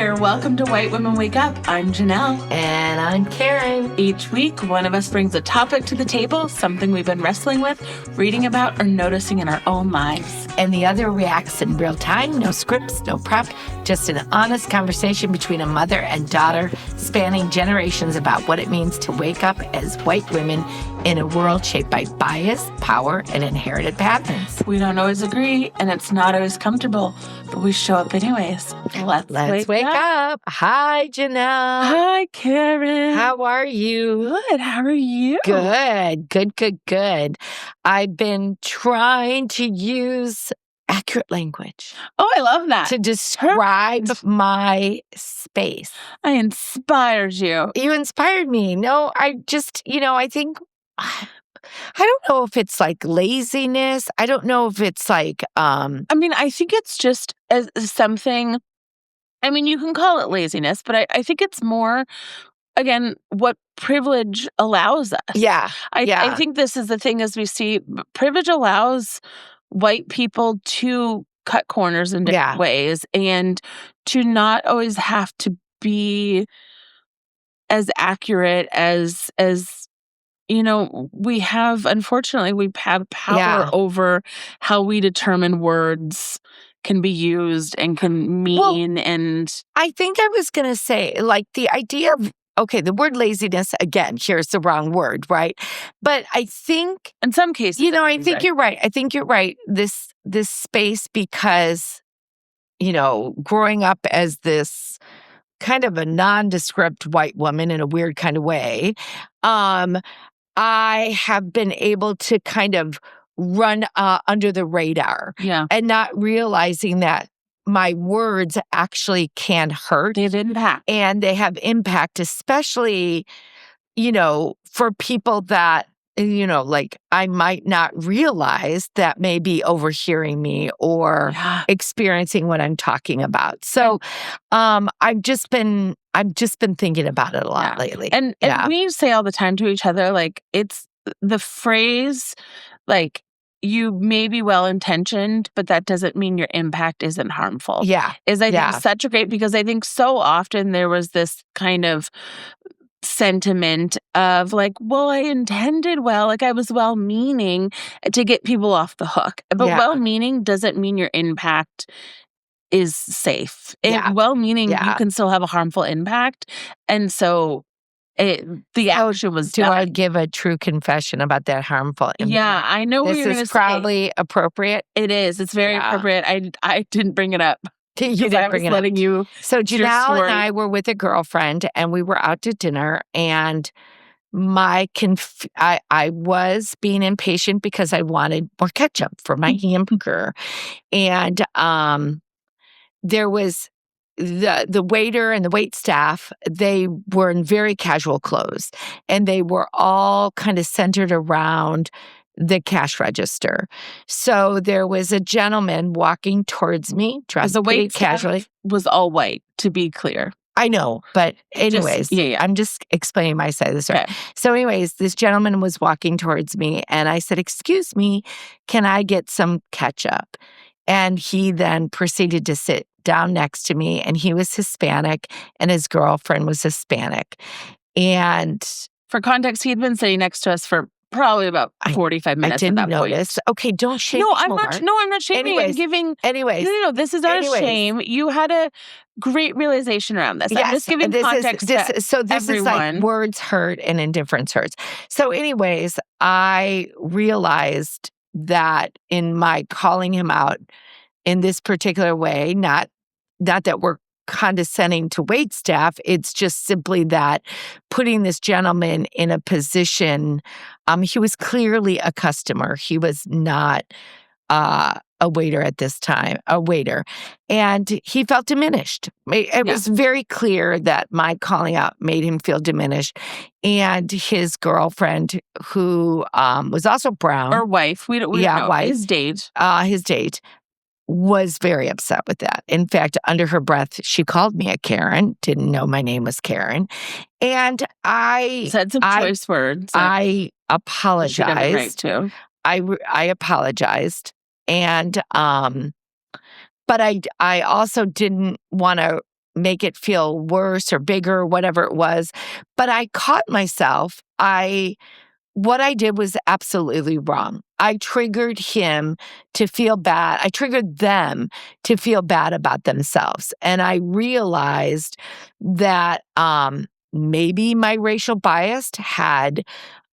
there. Welcome to White Women Wake Up. I'm Jonelle. And I'm Karen. Each week, one of us brings a topic to the table, something we've been wrestling with, reading about, or noticing in our own lives. And the other reacts in real time, no scripts, no prep, just an honest conversation between a mother and daughter, spanning generations about what it means to wake up as white women in a world shaped by bias, power, and inherited patterns. We don't always agree, and it's not always comfortable, but we show up anyways. Let's wake up. Hi, Jonelle. Hi, Karen. How are you? Good. How are you? Good. I've been trying to use accurate language. Oh, I love that. To describe my space. I inspired you. You inspired me. No, I just, I think, I don't know if it's like laziness. I don't know if it's like, I think it's just as something, you can call it laziness, but I think it's more, again, what privilege allows us. Yeah. I think this is the thing as we see, privilege allows white people to cut corners in different ways and to not always have to be as accurate as we have, unfortunately, we have power over how we determine words can be used and can mean. And I think I was going to say, like, the idea of, the word laziness, again, here's the wrong word, right? But I think in some cases, I think you're right. I think you're right. This space, because, growing up as this kind of a nondescript white woman in a weird kind of way, I have been able to kind of run under the radar and not realizing that my words actually can hurt. They have impact. And they have impact, especially, for people that, like I might not realize that may be overhearing me or experiencing what I'm talking about. So I've just been thinking about it a lot lately. And we say all the time to each other, like, it's the phrase, like, you may be well-intentioned, but that doesn't mean your impact isn't harmful. Yeah. I think such a great, because I think so often there was this kind of sentiment of like, well, I intended well, like I was well-meaning to get people off the hook. But well-meaning doesn't mean your impact is safe. Well-meaning, you can still have a harmful impact. And so the action was done. Do I give a true confession about that harmful impact? Yeah, I know what you're going to say. This is probably appropriate. It is. It's very appropriate. I didn't bring it up. You didn't bring it up. You. So Jonelle and I were with a girlfriend, and we were out to dinner, and I was being impatient because I wanted more ketchup for my hamburger, and there was the waiter and the wait staff. They were in very casual clothes, and they were all kind of centered around the cash register. So there was a gentleman walking towards me, dressed pretty casually. Was all white, to be clear. I know, but anyways, I'm just explaining my side of the story. Okay. So anyways, this gentleman was walking towards me, and I said, "Excuse me, can I get some ketchup?" And he then proceeded to sit down next to me, and he was Hispanic, and his girlfriend was Hispanic. And for context, he had been sitting next to us for probably about 45 minutes. I didn't at that notice. Point. Okay, don't shame me more. I'm not shaming. Anyways, I'm giving. Anyways. No, this is our shame. You had a great realization around this. Yes, I'm just giving context so this everyone. Is like words hurt and indifference hurts. So anyways, I realized that in my calling him out in this particular way, not that we're condescending to wait staff, it's just simply that putting this gentleman in a position, he was clearly a customer. He was not a waiter at this time, and he felt diminished. It was very clear that my calling out made him feel diminished, and his girlfriend, who was also brown. Or wife. We don't know. Wife. His date. His date. Was very upset with that. In fact, under her breath, she called me a Karen, didn't know my name was Karen. And I said some choice words. I apologized. She got it right too. I apologized. And, but I also didn't want to make it feel worse or bigger, whatever it was. But I caught myself. What I did was absolutely wrong. I triggered him to feel bad. I triggered them to feel bad about themselves. And I realized that maybe my racial bias had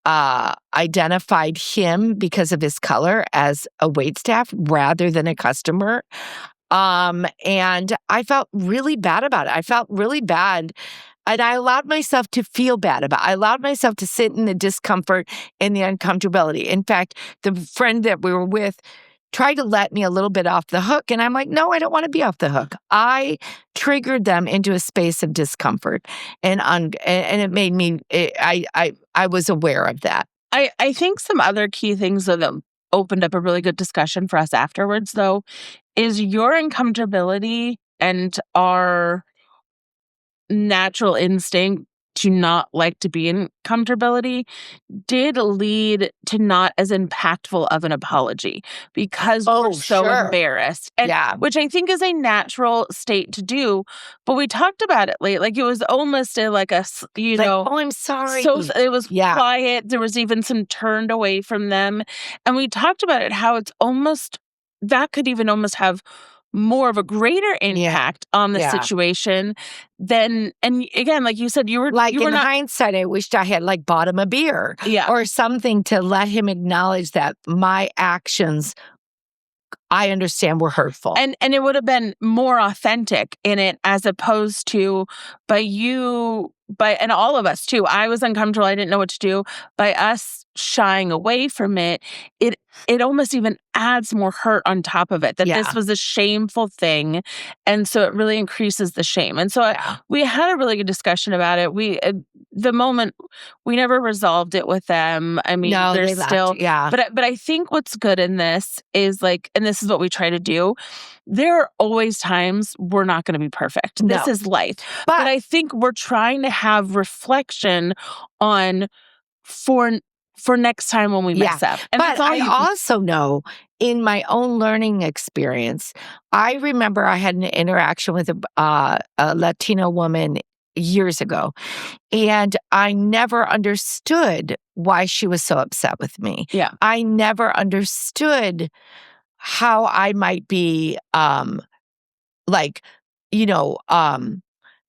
identified him because of his color as a waitstaff rather than a customer. And I felt really bad about it. I felt really bad. And I allowed myself to feel bad about it. I allowed myself to sit in the discomfort and the uncomfortability. In fact, the friend that we were with tried to let me a little bit off the hook. And I'm like, no, I don't want to be off the hook. I triggered them into a space of discomfort. And it made me, I was aware of that. I think some other key things that opened up a really good discussion for us afterwards, though, is your uncomfortability and our natural instinct to not like to be in comfortability did lead to not as impactful of an apology because we're so embarrassed. And, which I think is a natural state to do. But we talked about it late. Like it was almost like a, oh, I'm sorry. So it was quiet. There was even some turned away from them. And we talked about it, how it's almost, that could even almost have more of a greater impact on the situation than, and again, like you said, you were in hindsight, I wished I had like bought him a beer or something to let him acknowledge that my actions, I understand, were hurtful. And it would have been more authentic in it as opposed to and all of us too. I was uncomfortable. I didn't know what to do. By us shying away from it, it almost even adds more hurt on top of it, that this was a shameful thing. And so it really increases the shame. And so we had a really good discussion about it. The moment we never resolved it with them. I mean, no, they're they still, left, but I think what's good in this is like, and this is what we try to do. There are always times we're not going to be perfect. No. This is life. But I think we're trying to have reflection on for next time when we mess up. And but I also know in my own learning experience, I remember I had an interaction with a Latino woman years ago, and I never understood why she was so upset with me. Yeah. I never understood how I might be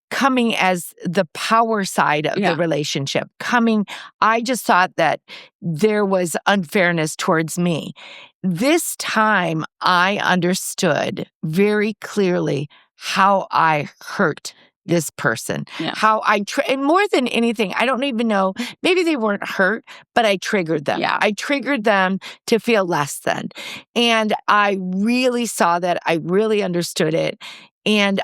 coming as the power side of the relationship. I just thought that there was unfairness towards me. This time, I understood very clearly how I hurt this person. How and more than anything, I don't even know, maybe they weren't hurt, but I triggered them. I triggered them to feel less than. And I really saw that. I really understood it. And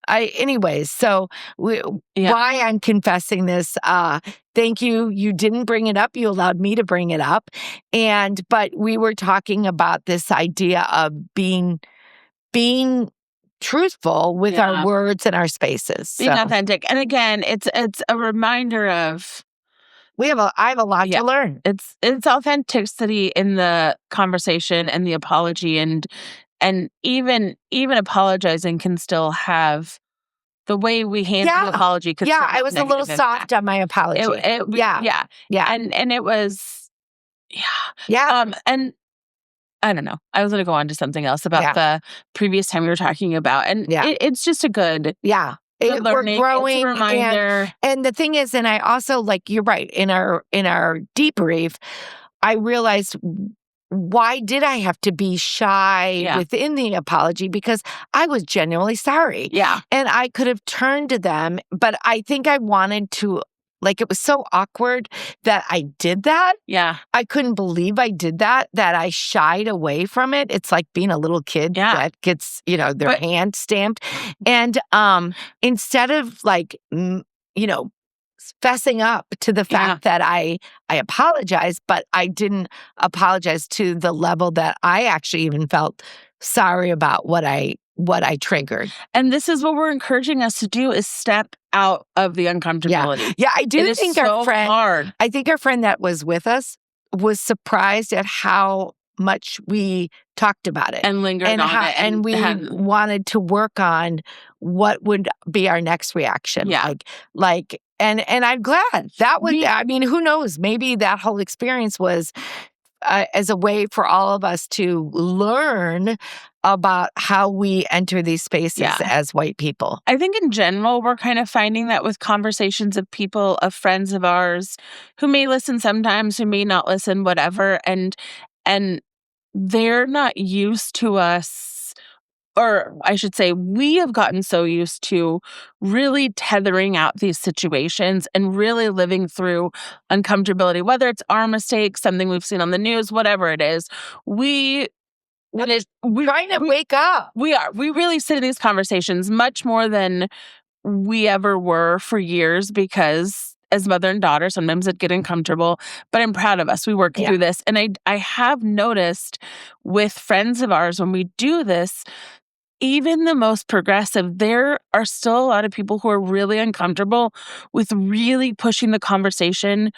anyways, so why I'm confessing this, thank you. You didn't bring it up. You allowed me to bring it up. But we were talking about this idea of being truthful with our words and our spaces. Being authentic. And again, it's a reminder of I have a lot to learn. It's authenticity in the conversation and the apology, and even apologizing can still have the way we handle the apology. I was a little soft on my apology. And it was, and I don't know. I was going to go on to something else about the previous time we were talking about, and it's just a good learning. We're growing. It's a reminder. And the thing is, and I also you're right. In our debrief, I realized, why did I have to be shy within the apology? Because I was genuinely sorry. And I could have turned to them, but I think I wanted to, it was so awkward that I did that. I couldn't believe I did that I shied away from it. It's like being a little kid that gets, their hand stamped. And instead of fessing up to the fact that I apologized, but I didn't apologize to the level that I actually even felt sorry about what I triggered. And this is what we're encouraging us to do, is step out of the uncomfortability. I do think our friend that was with us was surprised at how much we talked about it and lingered and on it, and we wanted to work on what would be our next reaction. Yeah. And I'm glad that was, I mean, who knows? Maybe that whole experience was as a way for all of us to learn about how we enter these spaces as white people. I think in general, we're kind of finding that with conversations of people, of friends of ours who may listen sometimes, who may not listen, whatever. And they're not used to us, or I should say, we have gotten so used to really tethering out these situations and really living through uncomfortability, whether it's our mistake, something we've seen on the news, whatever it is. We're trying to wake up. We are. We really sit in these conversations much more than we ever were for years, because as mother and daughter, sometimes it get uncomfortable, but I'm proud of us. We work through this. And I have noticed with friends of ours, when we do this, even the most progressive, there are still a lot of people who are really uncomfortable with really pushing the conversation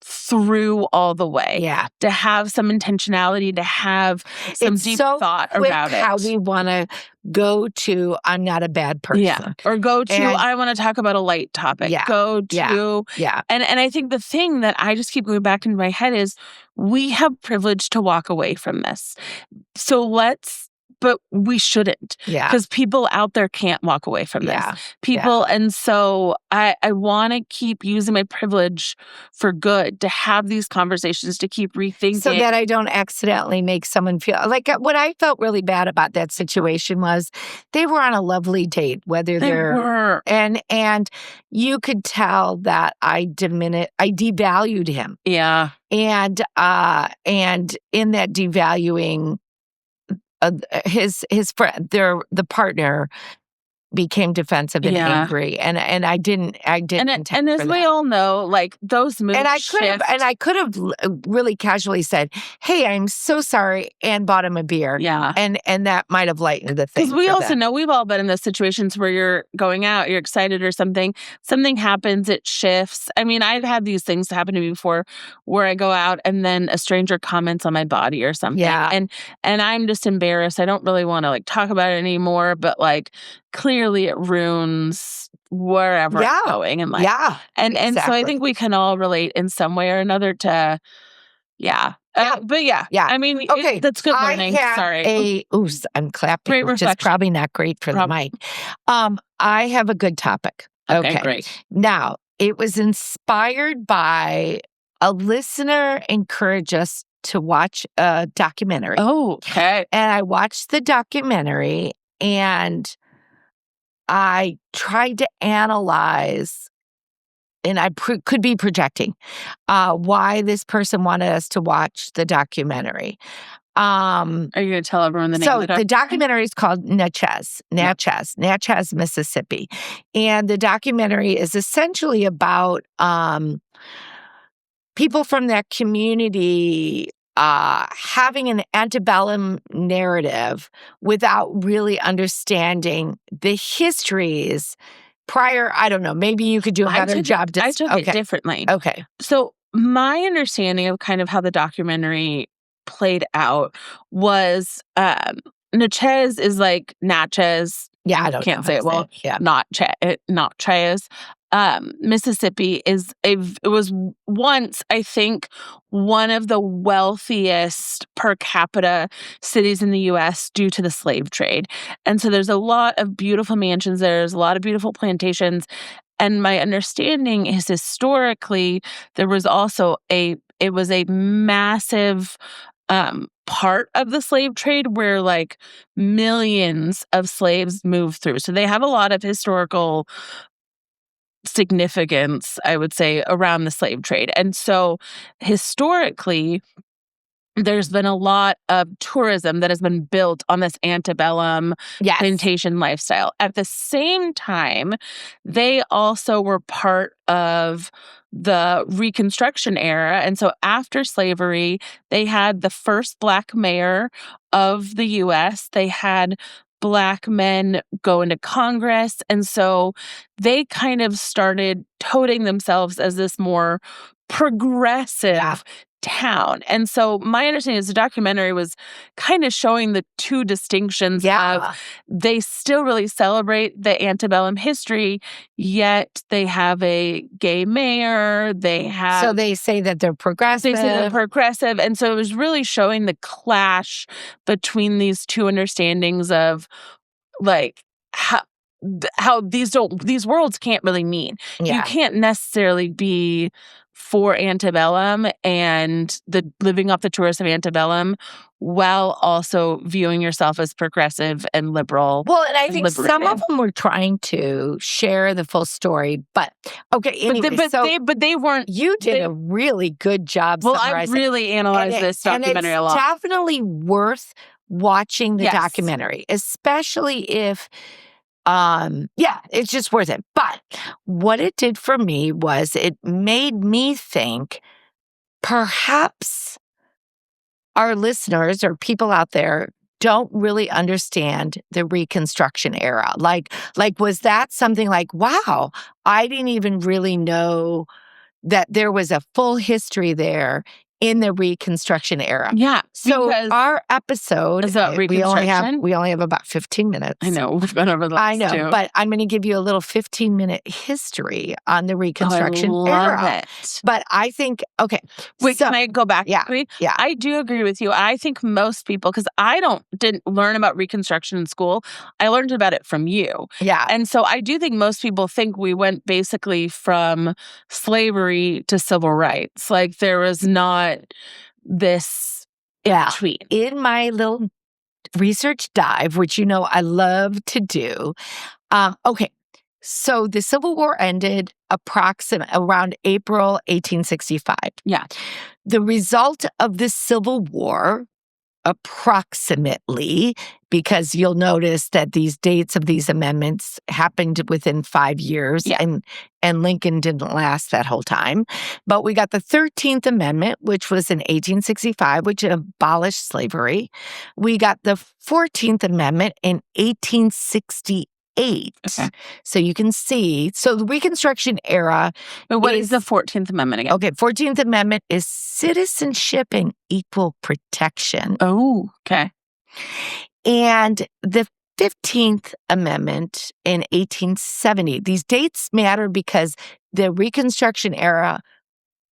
through all the way. Yeah. To have some intentionality, to have some deep thought about it. How we want to go to, I'm not a bad person. Yeah. Or go to, I want to talk about a light topic. Yeah. Go to. Yeah. And I think the thing that I just keep going back into my head is we have privilege to walk away from this. So but we shouldn't. Yeah. Because people out there can't walk away from this. People. And so I want to keep using my privilege for good, to have these conversations, to keep rethinking. So that I don't accidentally make someone feel like what I felt really bad about that situation was they were on a lovely date, whether they were. And you could tell that I devalued him. Yeah. And in that devaluing, his friend, the partner, became defensive and angry, and I didn't. And as we all know, like those mood shifts. And I could have really casually said, "Hey, I'm so sorry," and bought him a beer. Yeah, and that might have lightened the thing. Because we also know we've all been in those situations where you're going out, you're excited or something happens, it shifts. I mean, I've had these things happen to me before, where I go out and then a stranger comments on my body or something. Yeah, and I'm just embarrassed. I don't really want to talk about it anymore, but clearly it ruins wherever I'm going in life. Yeah. And so I think we can all relate in some way or another to, but I mean, okay, that's good learning. Sorry. I'm clapping, great which is probably not great for the mic. I have a good topic. Okay, great. Now, it was inspired by a listener encouraged us to watch a documentary. Oh, okay. And I watched the documentary, and I tried to analyze, and I could be projecting, why this person wanted us to watch the documentary. Are you going to tell everyone the name of the documentary? So the documentary is called Natchez, Mississippi. And the documentary is essentially about people from that community having an antebellum narrative without really understanding the histories prior. I don't know. Maybe you could do a better job. I took it differently. Okay. So my understanding of kind of how the documentary played out was Natchez is like Natchez. Yeah, I don't can't say it well. Yeah. Not Natchez. Mississippi it was once, I think, one of the wealthiest per capita cities in the U.S. due to the slave trade. And so there's a lot of beautiful mansions. There's a lot of beautiful plantations. And my understanding is historically, there was also it was a massive part of the slave trade where millions of slaves moved through. So they have a lot of historical significance, I would say, around the slave trade. And so historically, there's been a lot of tourism that has been built on this antebellum plantation lifestyle. At the same time, they also were part of the Reconstruction era. And so after slavery, they had the first Black mayor of the U.S. They had Black men go into Congress. And so they kind of started toting themselves as this more progressive town. And so my understanding is the documentary was kind of showing the two distinctions of they still really celebrate the antebellum history, yet they have a gay mayor. So they say that they're progressive. They say they're progressive. And so it was really showing the clash between these two understandings of like how these worlds can't really meet. Yeah. You can't necessarily be for antebellum and the living off the tourists of antebellum while also viewing yourself as progressive and liberal. Well, and I think liberated. some of them were trying to share the full story, but okay. Anyway, but they weren't. You did a really good job. Well, I really analyzed this documentary a lot. It's definitely worth watching the documentary, especially if it's just worth it. But what it did for me was it made me think perhaps our listeners or people out there don't really understand the Reconstruction era. Like was that something like, wow, I didn't even really know that there was a full history there in the Reconstruction era. Yeah. So our episode is about Reconstruction. We only have about 15 minutes. I know. We've gone over the last two. But I'm going to give you a little 15-minute history on the Reconstruction era. I love it. But I think, okay. Wait, can I go back? Yeah. Yeah. I do agree with you. I think most people, because I didn't learn about Reconstruction in school. I learned about it from you. Yeah. And so I do think most people think we went basically from slavery to civil rights. Like there was not this between. In my little research dive, which I love to do. Okay, so the Civil War ended around April 1865. Yeah. The result of the Civil War, approximately, because you'll notice that these dates of these amendments happened within 5 years, and Lincoln didn't last that whole time. But we got the 13th Amendment, which was in 1865, which abolished slavery. We got the 14th Amendment in 1868. Okay. So you can see, the Reconstruction era. But what is the 14th Amendment again? Okay, 14th Amendment is citizenship and equal protection. Oh, okay. And the 15th Amendment in 1870. These dates matter because the Reconstruction era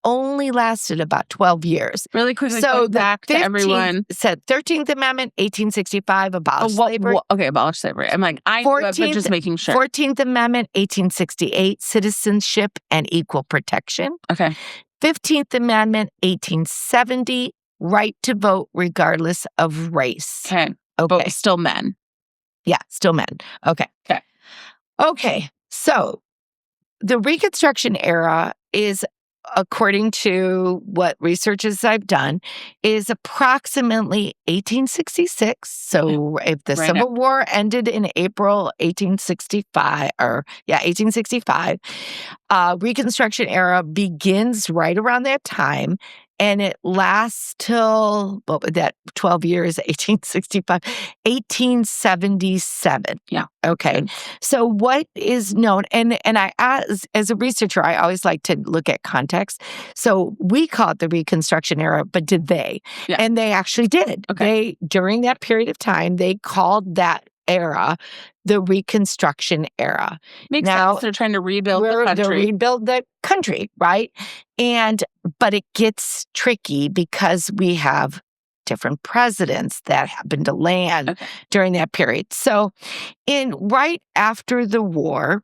only lasted about 12 years. Really quickly, so back to everyone. Said 13th Amendment, 1865, abolished slavery. Okay, abolished slavery. I'm like, I knew it, but just making sure. 14th Amendment, 1868, citizenship and equal protection. Okay. 15th Amendment, 1870, right to vote regardless of race. Okay. But still men. Yeah, still men. Okay. Okay. So the Reconstruction era is, according to what researches I've done, is approximately 1866. So if the Civil War ended in April 1865, Reconstruction era begins right around that time. And it lasts till, 12 years, 1865, 1877. Yeah. Okay. So what is known, and I, as a researcher, I always like to look at context. So we call it the Reconstruction era, but did they? Yeah. And they actually did. Okay. During that period of time, they called that era the Reconstruction era. Makes sense. They're trying to rebuild the country. To rebuild the country, right? But it gets tricky because we have different presidents that happen to land during that period. So right after the war,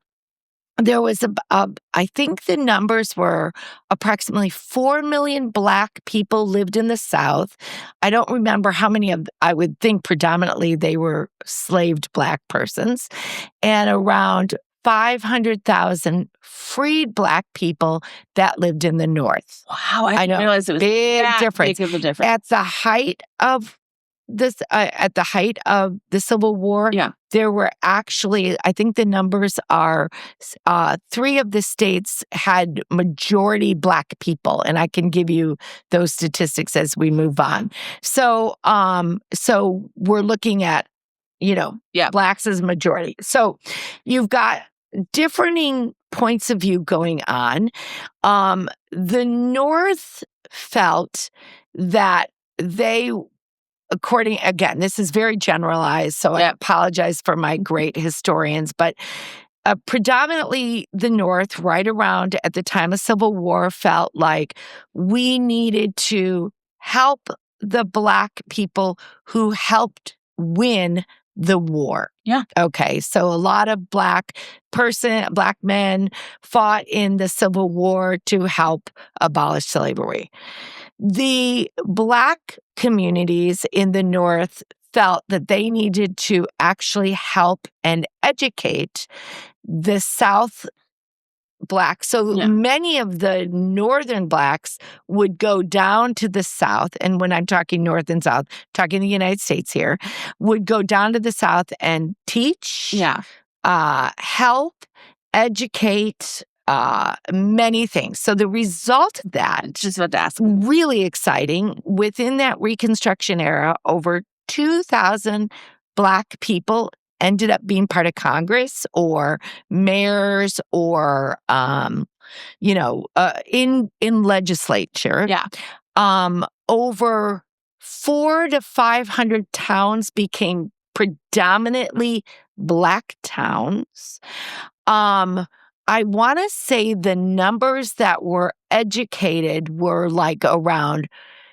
there was I think the numbers were approximately 4 million Black people lived in the South. I don't remember how many I would think predominantly they were slaved Black persons, and around 500,000 freed Black people that lived in the North. Wow, I didn't realize it was big difference. Big of a difference. At the height of the Civil War, there were actually, I think the numbers are 3 of the states had majority Black people, and I can give you those statistics as we move on. So we're looking at, Blacks as majority. So you've got differing points of view going on. The North felt that they, again, this is very generalized, so I apologize for my great historians, but predominantly the North, right around at the time of Civil War, felt like we needed to help the Black people who helped win the war. Yeah. Okay, so a lot of Black men fought in the Civil War to help abolish slavery. The Black communities in the North felt that they needed to actually help and educate the South Blacks. So many of the Northern Blacks would go down to the South. And when I'm talking North and South, talking the United States here, would go down to the South and teach, help, educate, many things. So the result of that, just about to ask, really exciting, within that Reconstruction era, over 2,000 Black people ended up being part of Congress or mayors or, in legislature. Yeah. Over 400 to 500 towns became predominantly Black towns. I want to say the numbers that were educated were like around.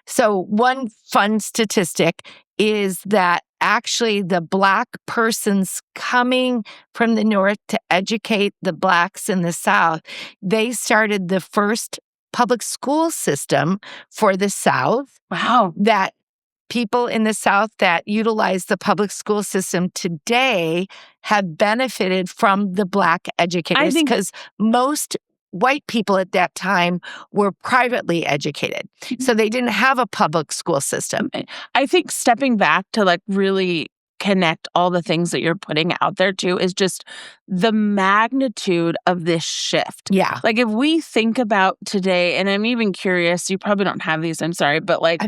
So one fun statistic is that actually the Black persons coming from the North to educate the Blacks in the South, they started the first public school system for the South. Wow. That people in the South that utilize the public school system today have benefited from the Black educators, because most white people at that time were privately educated. So they didn't have a public school system. I think stepping back to like really connect all the things that you're putting out there too is just the magnitude of this shift. Yeah. Like if we think about today, and I'm even curious, you probably don't have these, I'm sorry, but like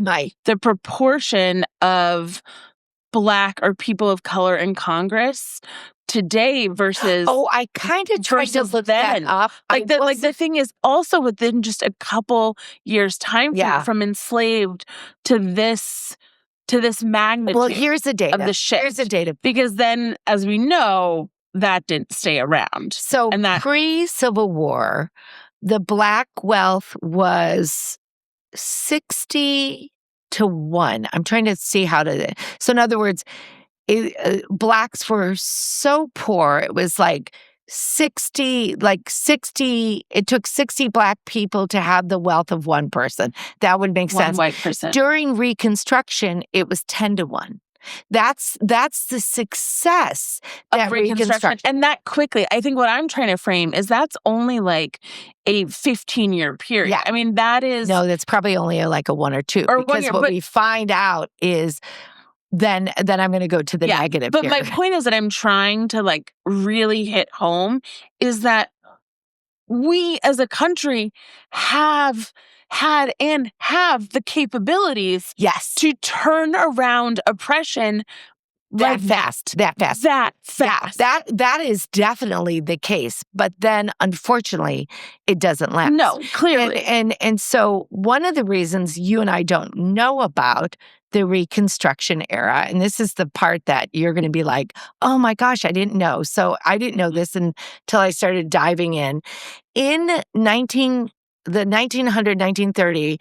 the proportion of Black or people of color in Congress today versus I kind of tried to look that up. Like the thing is also within just a couple years time from enslaved to this magnitude. Well, here's the data of the shift. Here's the data, because then, as we know, that didn't stay around. So pre-Civil War, the Black wealth was 60 to 1. I'm trying to see how to. So in other words, Blacks were so poor, it was like 60, it took 60 Black people to have the wealth of one person. That would make sense. One white person. During Reconstruction, it was 10 to 1. That's the success of Reconstruction. And that quickly, I think what I'm trying to frame is that's only like a 15-year period. Yeah. I mean, that is... No, that's probably only like a 1 or 2. Or because 1 year, what we find out is... Then I'm going to go to the negative but here. My point is that I'm trying to like really hit home is that we as a country have had and have the capabilities to turn around oppression that fast. That is definitely the case. But then, unfortunately, it doesn't last. No, clearly. And so one of the reasons you and I don't know about the Reconstruction era, and this is the part that you're going to be like, oh my gosh, I didn't know. So I didn't know this until I started diving in. In 1930,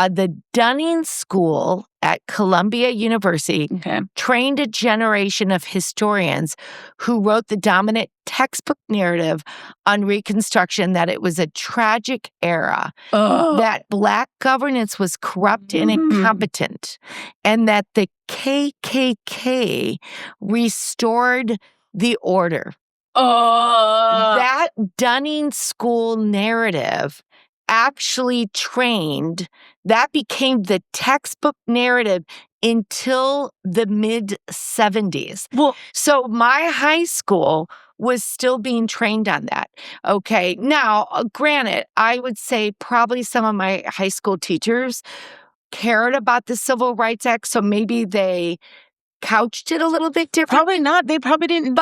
the Dunning School at Columbia University trained a generation of historians who wrote the dominant textbook narrative on Reconstruction that it was a tragic era, that Black governance was corrupt and incompetent, and that the KKK restored the order. That Dunning School narrative actually trained, that became the textbook narrative until the mid-70s. Well, so my high school was still being trained on that. Okay. Now, granted, I would say probably some of my high school teachers cared about the Civil Rights Act, so maybe they couched it a little bit different. Probably not. They probably didn't.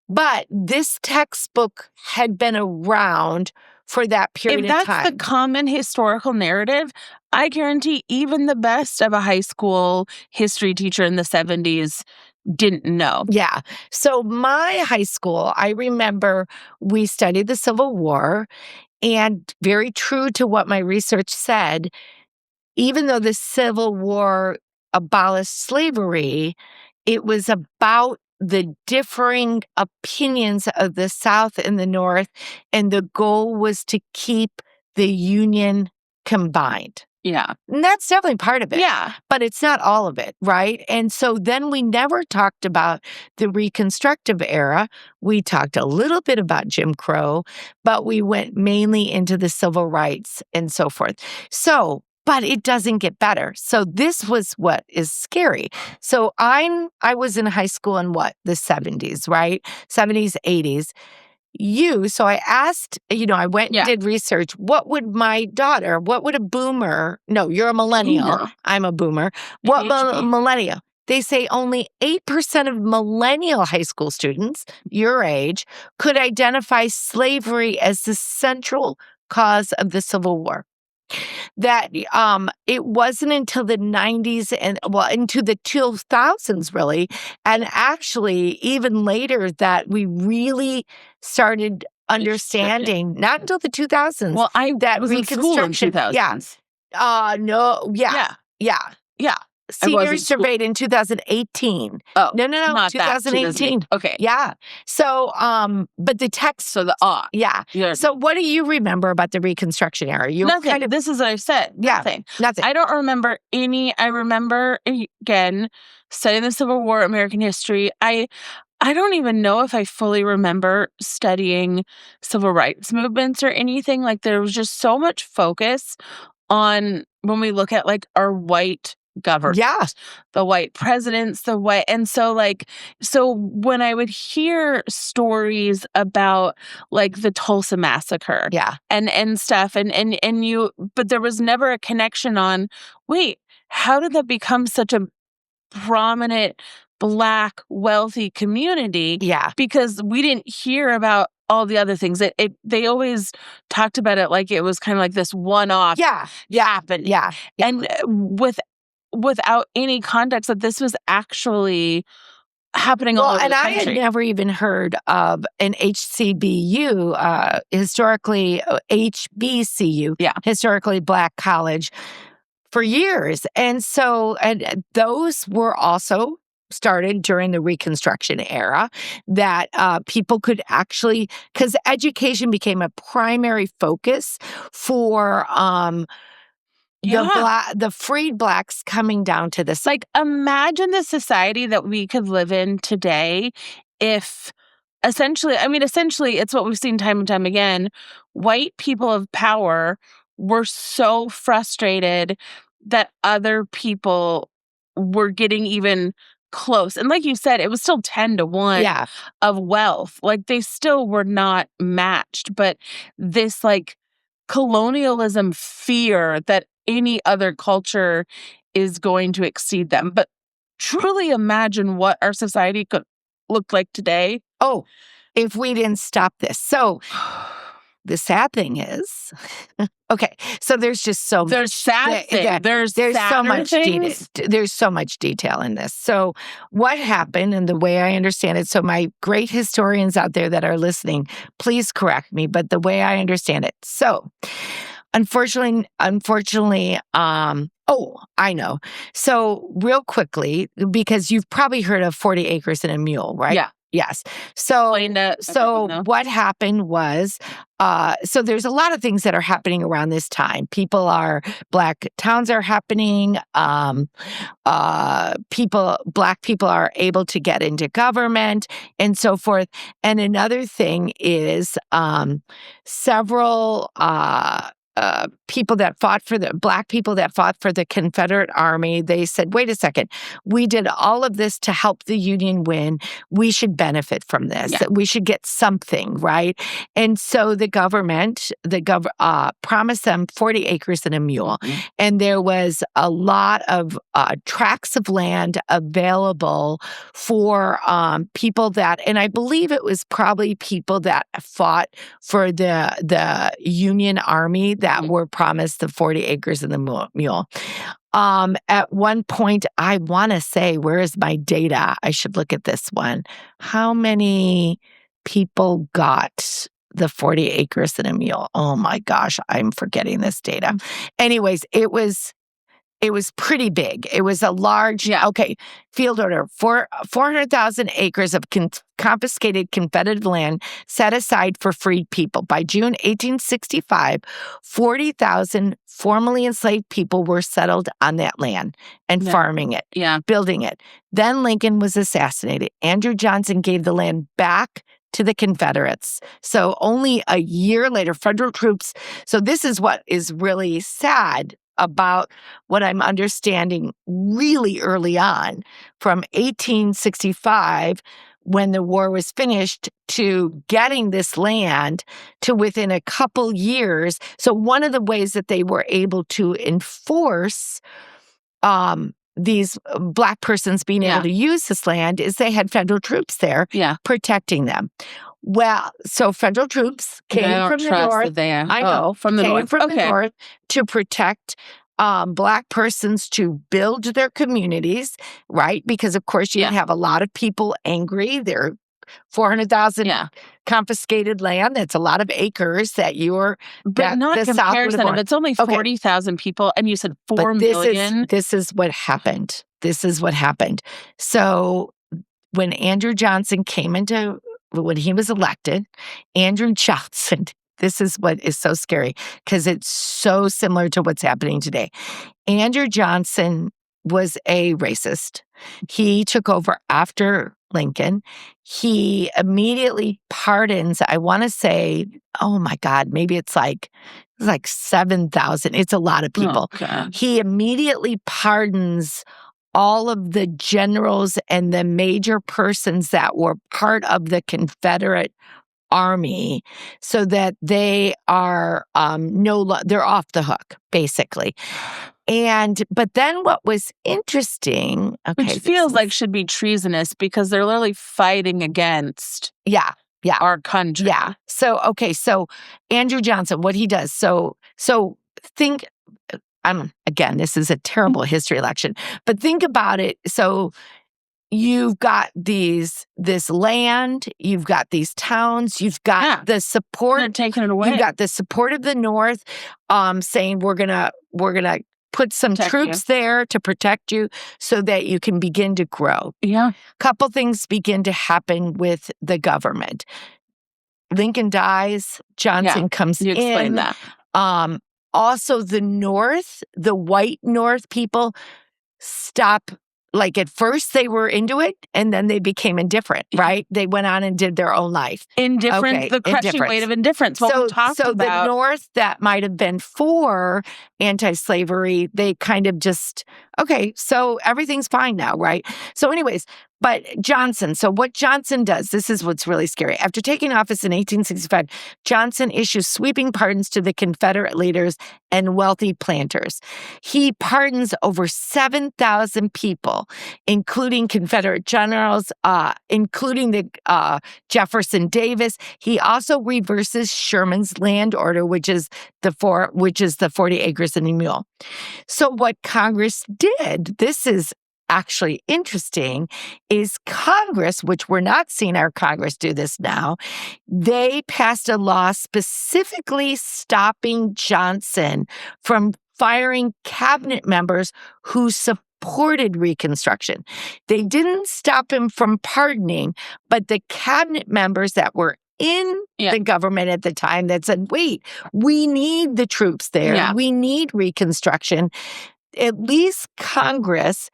But this textbook had been around for that period If of that's time. the common historical narrative, I guarantee even the best of a high school history teacher in the 70s didn't know. Yeah. So my high school, I remember we studied the Civil War, and very true to what my research said, even though the Civil War abolished slavery, it was about the differing opinions of the South and the North, and the goal was to keep the Union combined. Yeah. And that's definitely part of it. Yeah. But it's not all of it, right? And so then we never talked about the Reconstructive era. We talked a little bit about Jim Crow, but we went mainly into the civil rights and so forth. So, but it doesn't get better. So this was what is scary. So I was in high school in the 70s, right? 70s, 80s. So I asked, I went and did research. What would a boomer, no, you're a millennial. Boomer. I'm a boomer. What PhD. millennial? They say only 8% of millennial high school students, your age, could identify slavery as the central cause of the Civil War. That it wasn't until the 90s and into the 2000s really, and actually even later, that we really started understanding, not until the 2000s. Well, I that was in school in 2000s. Yeah. Seniors surveyed in 2018. Oh, no, not 2018. That. Okay. Yeah. So, but the text. So yeah. So what do you remember about the Reconstruction era? Nothing. This is what I said. Nothing. I don't remember any. I remember, again, studying the Civil War, American history. I don't even know if I fully remember studying civil rights movements or anything. Like, there was just so much focus on, when we look at like our white government, the white presidents, and so when I would hear stories about like the Tulsa massacre, and stuff, but there was never a connection on, wait, how did that become such a prominent Black wealthy community? Because we didn't hear about all the other things. They always talked about it like it was kind of like this one-off happened. And without any context that this was actually happening all over the country. I had never even heard of an HBCU, historically HBCU, historically Black college, for years. And so, and those were also started during the Reconstruction era, that people could actually, because education became a primary focus for the freed Blacks coming down to this. Like, imagine the society that we could live in today if essentially, it's what we've seen time and time again. White people of power were so frustrated that other people were getting even close. And like you said, it was still 10 to 1 of wealth. Like, they still were not matched. But this like colonialism fear that any other culture is going to exceed them. But truly imagine what our society could look like today. Oh, if we didn't stop this. So the sad thing is, okay, so there's just so there's much. Sad thing. There's so much things. There's so much detail in this. So what happened, and the way I understand it, so my great historians out there that are listening, please correct me, but the way I understand it. So unfortunately, I know. So real quickly, because you've probably heard of 40 acres and a mule, right? Yeah. Yes. So what happened was, so there's a lot of things that are happening around this time. Black towns are happening. Black people are able to get into government and so forth. And another thing is, several Black people that fought for the Confederate Army, they said, wait a second, we did all of this to help the Union win. We should benefit from this. Yeah. We should get something, right? And so the government, promised them 40 acres and a mule. Mhm. And there was a lot of tracts of land available for people that, and I believe it was probably people that fought for the Union Army that Mhm. were promised the 40 acres and the mule. At one point, I want to say, where is my data? I should look at this one. How many people got the 40 acres and a mule? Oh my gosh, I'm forgetting this data. Anyways, it was pretty big. It was a large, field order for 400,000 acres of confiscated Confederate land set aside for freed people. By June 1865, 40,000 formerly enslaved people were settled on that land and farming it, building it. Then Lincoln was assassinated. Andrew Johnson gave the land back to the Confederates. So only a year later, federal troops. So this is what is really sad about what I'm understanding really early on, from 1865, when the war was finished, to getting this land to within a couple years. So one of the ways that they were able to enforce these Black persons being able to use this land is they had federal troops there protecting them. Well, so federal troops came from the north. I know, from the north. From the north to protect Black persons, to build their communities, right? Because of course you have a lot of people angry. There are 400,000 confiscated land. That's a lot of acres that you're. But not comparison. If it's only 40,000 people, and you said 4 million. This is what happened. So when Andrew Johnson when he was elected, Andrew Johnson, this is what is so scary because it's so similar to what's happening today. Andrew Johnson was a racist. He took over after Lincoln. He immediately pardons, I want to say, oh my God, maybe it's like 7,000. It's a lot of people. He immediately pardons all of the generals and the major persons that were part of the Confederate Army, so that they are they're off the hook, basically. But then what was interesting, which feels like should be treasonous because they're literally fighting against our country. So Andrew Johnson, what he does, so think, again, this is a terrible history lesson, but think about it. So you've got this land, you've got these towns, you've got the support. They're taking it away. You've got the support of the North, saying we're gonna put some troops there to protect you so that you can begin to grow. Couple things begin to happen with the government. Lincoln dies, Johnson comes in. You explain that. Also, the North, the white North people stop. Like at first they were into it and then they became indifferent, right? They went on and did their own life. Indifference, the crushing weight of indifference. So the North that might have been for anti-slavery, they kind of just, so everything's fine now, right? So anyways, but Johnson, so what Johnson does, this is what's really scary. After taking office in 1865, Johnson issues sweeping pardons to the Confederate leaders and wealthy planters. He pardons over 7,000 people, including Confederate generals, including the Jefferson Davis. He also reverses Sherman's land order, which is the 40 acres and a mule. So what Congress did, this is actually interesting, is Congress, which we're not seeing our Congress do this now, they passed a law specifically stopping Johnson from firing cabinet members who supported Reconstruction. They didn't stop him from pardoning, but the cabinet members that were in the government at the time that said, wait, we need the troops there. We need Reconstruction. At least Congress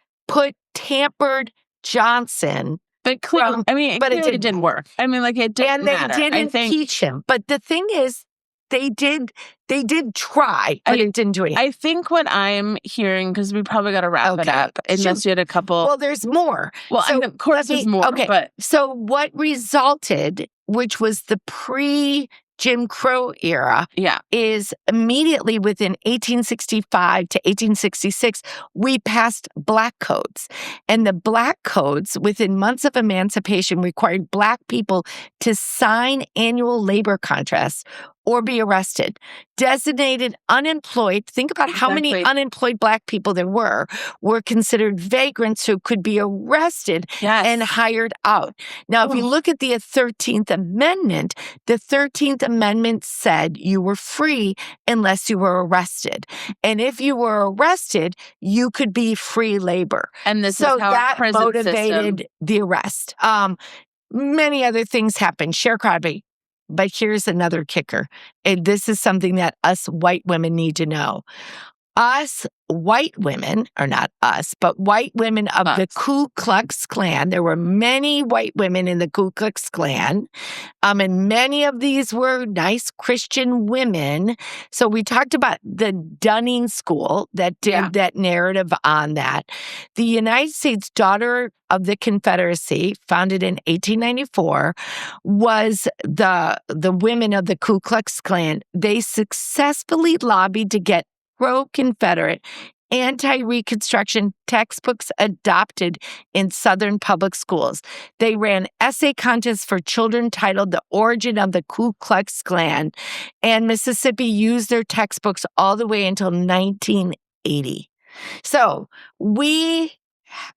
tampered Johnson. But clearly, it didn't work. It didn't and matter. They didn't impeach him. But the thing is, they did try, but it didn't do anything. I think what I'm hearing, because we probably got to wrap it up, unless you had a couple. Well, there's more. Well, So of course there's more. Okay. But so what resulted, which was the pre-Jim Crow era, is immediately within 1865 to 1866, we passed Black codes. And the Black codes, within months of emancipation, required Black people to sign annual labor contracts or be arrested. Designated unemployed, think about how many unemployed Black people there were considered vagrants who could be arrested and hired out. Now, if you look at the 13th Amendment, the 13th Amendment said you were free unless you were arrested. And if you were arrested, you could be free labor. And this is how that our prison motivated system. the arrest. Many other things happened, sharecropping. But here's another kicker. And this is something that us white women need to know. Us white women, or not us, but white women of the Ku Klux Klan, there were many white women in the Ku Klux Klan, and many of these were nice Christian women. So we talked about the Dunning School that did that narrative on that. The United States Daughter of the Confederacy, founded in 1894, was the women of the Ku Klux Klan. They successfully lobbied to get pro-Confederate, anti-Reconstruction textbooks adopted in Southern public schools. They ran essay contests for children titled The Origin of the Ku Klux Klan, and Mississippi used their textbooks all the way until 1980. So we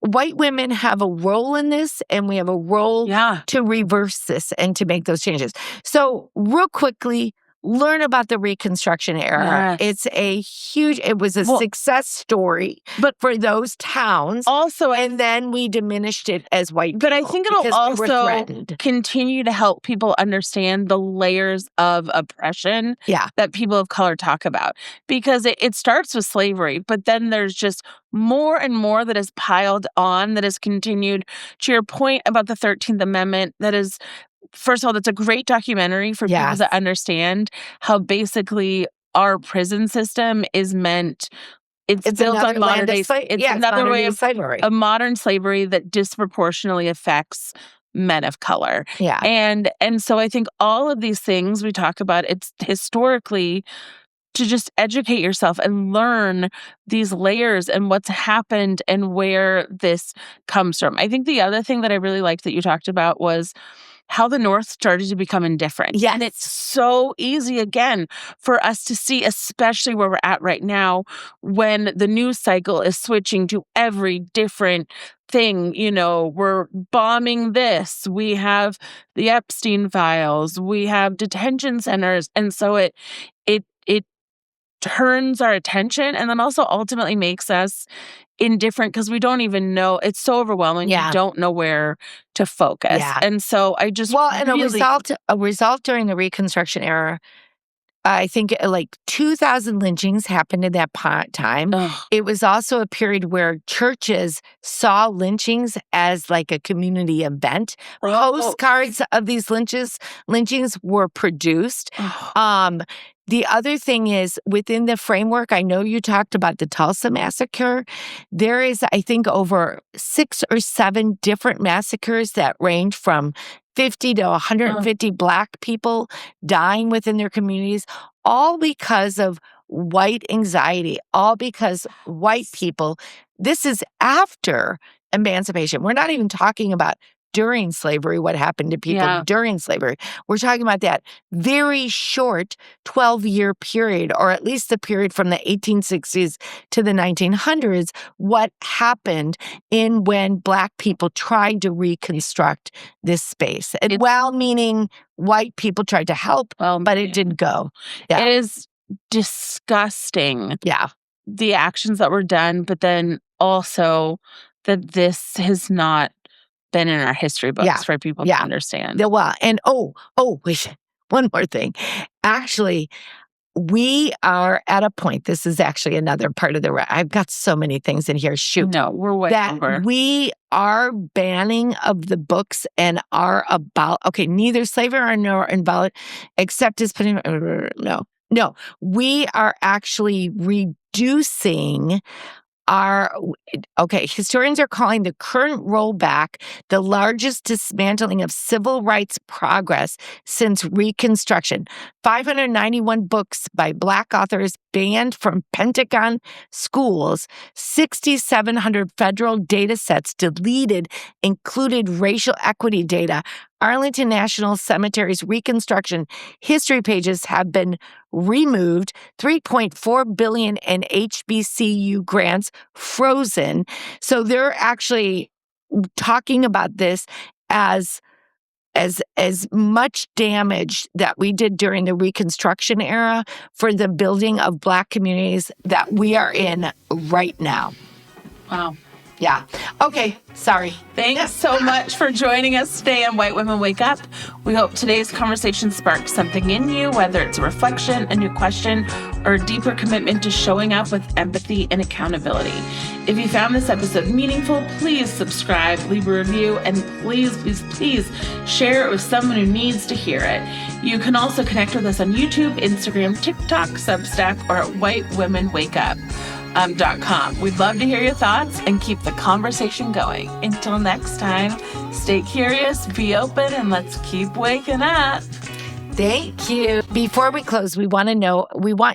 white women have a role in this, and we have a role to reverse this and to make those changes. So real quickly, learn about the Reconstruction era. It's it was a success story for those towns. Also, and then we diminished it as white people. But I think it'll also continue to help people understand the layers of oppression that people of color talk about. Because it starts with slavery, but then there's just more and more that is piled on, that is continued. To your point about the 13th Amendment, that is... First of all, that's a great documentary for people to understand how basically our prison system is meant. It's built on modern day. It's another way of slavery. A modern slavery that disproportionately affects men of color. And so I think all of these things we talk about, it's historically to just educate yourself and learn these layers and what's happened and where this comes from. I think the other thing that I really liked that you talked about was how the North started to become indifferent. And it's so easy, again, for us to see, especially where we're at right now, when the news cycle is switching to every different thing. You know, we're bombing this. We have the Epstein files. We have detention centers. And so it turns our attention, and then also ultimately makes us indifferent because we don't even know. It's so overwhelming. You don't know where to focus. And so I just and a result during the Reconstruction era, I think like 2,000 lynchings happened at that time. It was also a period where churches saw lynchings as like a community event. Postcards of these lynchings were produced. The other thing is, within the framework, I know you talked about the Tulsa massacre. There is, I think, over 6 or 7 different massacres that range from 50 to 150 Black people dying within their communities, all because of white anxiety, all because white people. This is after emancipation. We're not even talking about during slavery, what happened to people during slavery. We're talking about that very short 12-year period, or at least the period from the 1860s to the 1900s, what happened in when Black people tried to reconstruct this space. And well-meaning white people tried to help, but it didn't go. It is disgusting. The actions that were done, but then also that this has not been in our history books for people to understand. Wait, one more thing. Actually, we are at a point, this is actually another part of I've got so many things in here, shoot. No, we're way over. We are banning of the books and are about, neither slavery nor invalid, except as putting, no, we are actually reducing historians are calling the current rollback the largest dismantling of civil rights progress since Reconstruction. 591 books by Black authors banned from Pentagon schools, 6,700 federal data sets deleted, included racial equity data. Arlington National Cemetery's Reconstruction history pages have been removed, $3.4 billion in HBCU grants frozen. So they're actually talking about this as much damage that we did during the Reconstruction era for the building of Black communities that we are in right now. Wow. Yeah. Okay. Sorry. Thanks so much for joining us today on White Women Wake Up. We hope today's conversation sparks something in you, whether it's a reflection, a new question, or a deeper commitment to showing up with empathy and accountability. If you found this episode meaningful, please subscribe, leave a review, and please share it with someone who needs to hear it. You can also connect with us on YouTube, Instagram, TikTok, Substack, or at whitewomenwakeup.com. We'd love to hear your thoughts and keep the conversation going. Until next time, stay curious, be open, and let's keep waking up. Thank you. Before we close, we want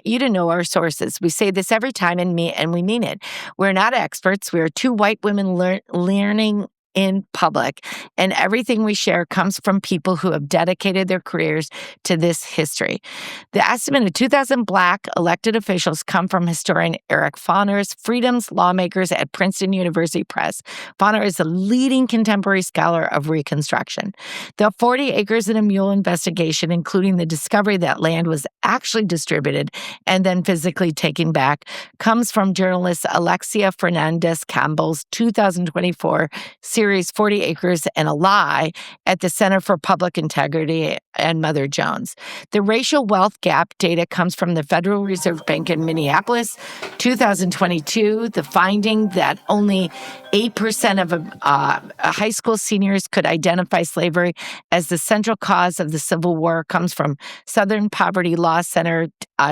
you to know our sources. We say this every time and we mean it. We're not experts. We're two white women learning in public, and everything we share comes from people who have dedicated their careers to this history. The estimate of 2,000 Black elected officials come from historian Eric Fauners, Freedom's lawmakers at Princeton University Press. Fauner is the leading contemporary scholar of Reconstruction. The 40 acres and a mule investigation, including the discovery that land was actually distributed and then physically taken back, comes from journalist Alexia Fernandez Campbell's 2024 series 40 Acres and a Lie at the Center for Public Integrity and Mother Jones. The racial wealth gap data comes from the Federal Reserve Bank in Minneapolis, 2022. The finding that only 8% of high school seniors could identify slavery as the central cause of the Civil War comes from Southern Poverty Law Center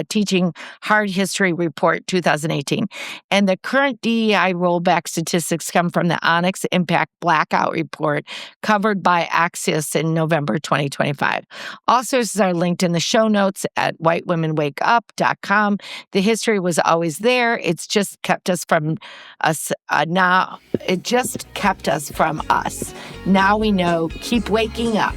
Teaching Hard History Report 2018. And the current DEI rollback statistics come from the Onyx Impact Blackout Report covered by Axios in November 2025. All sources are linked in the show notes at whitewomenwakeup.com. The history was always there. It's just kept us from us now. It just kept us from us. Now we know. Keep waking up.